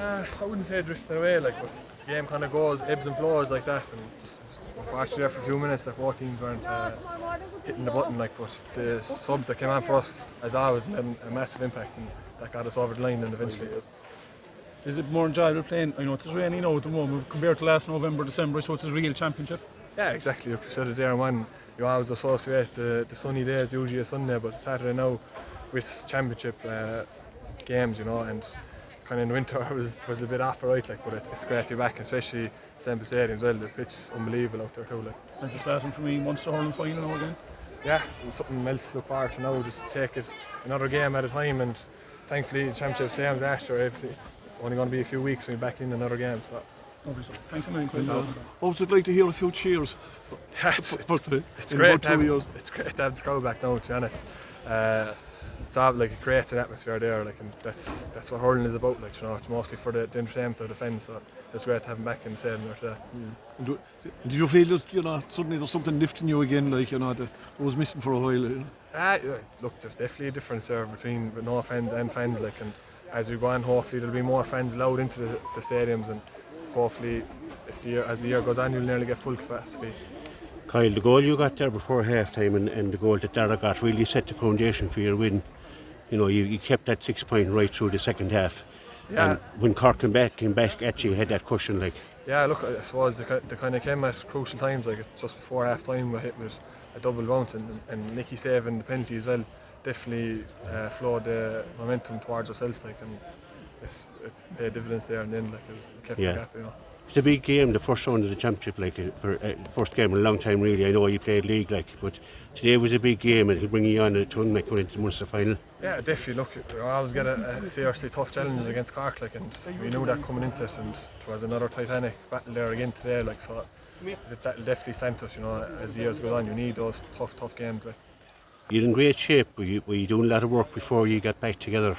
I wouldn't say drifting away, like, but the game kind of goes ebbs and flows like that, and just unfortunately there for a few minutes, like both teams weren't hitting the button, like, but the subs that came on for us, as always, made a massive impact, and that got us over the line, and eventually. Is it more enjoyable playing? I know it's raining now at the moment compared to last November, December, so it's a real championship. Yeah, exactly. Like you said it there, man. You always associate the sunny days, usually a Sunday, but Saturday now with championship games, you know, and kind of in the winter it was a bit off, right? Like, but it's great to be back, especially Semple Stadium as well. The pitch is unbelievable out there too. Like. And it's last one for me, Munster hurling final now again. Yeah, something else to look forward to now. Just take it another game at a time, and thankfully the championship same as last year. It's only going to be a few weeks when we're back in another game. So. Thanks a million, Quinn. What was it like to hear a few cheers? It's great to have the crowd back now, to be honest. It's all, like, it creates an atmosphere there, like, and that's what hurling is about, like, you know. It's mostly for the entertainment of the fans, so it's great to have them back in the stadium there today. Did you feel just, suddenly there's something lifting you again, like, that was missing for a while? Look, there's definitely a difference there between no fans and fans, like, and as we go on, hopefully there'll be more fans allowed into the stadiums, and hopefully as the year goes on, you'll nearly get full capacity. Kyle, the goal you got there before half time and the goal that Dara got really set the foundation for your win. You know, you kept that 6 point right through the second half. Yeah. And when Cork came back at you, you had that cushion, like. Yeah, look, I suppose they kind of came at crucial times, like just before half time we hit with a double bounce, and Nicky saving the penalty as well definitely flowed the momentum towards ourselves, like, and it paid dividends there, and then, like, it kept the gap, you know. It's a big game, the first round of the championship, like, for first game in a long time, really. I know you played league, like, but today was a big game, and it'll bring you on a ton, like, going into the Munster final. Yeah, definitely. Look, we always get a seriously tough challenge against Cork, like, and we knew that coming into it, and it was another titanic battle there again today, like, so that'll definitely stand us, you know, as the years go on. You need those tough games, like. You're in great shape. Were you doing a lot of work before you got back together?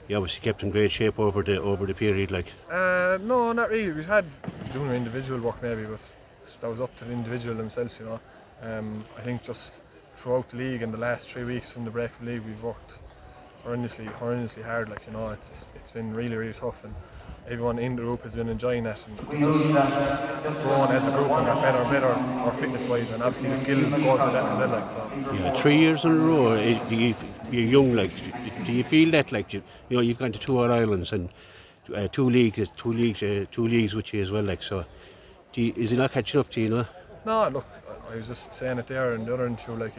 You obviously kept in great shape over the period, like. No, not really. We had doing individual work maybe, but that was up to the individual themselves, you know. I think just throughout the league in the last 3 weeks from the break from the league, we've worked horrendously hard, like, you know. It's been really tough, and everyone in the group has been enjoying it, and just grown as a group and got better and better, or fitness wise, and obviously the skill goes with that as well, like, so. Yeah, 3 years in a row. You're young, like. Do you feel that, like, you know, you've gone to 2 All Irelands and two leagues with you as well, like, so. Is it not catching up to you, know? No, look, I was just saying it there and the other interview, like,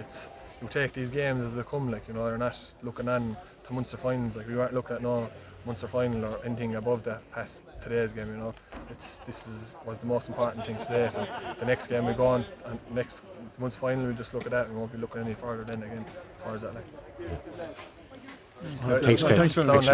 you take these games as they come, like, you know. You're not looking on to Munster finals, like, we weren't looking at no Munster final or anything above that past today's game, you know. Was the most important thing today. So the next game we go on, and next Munster final, we just look at that, and we won't be looking any further then again as far as that, like. Thanks, Kyle. Thanks very much.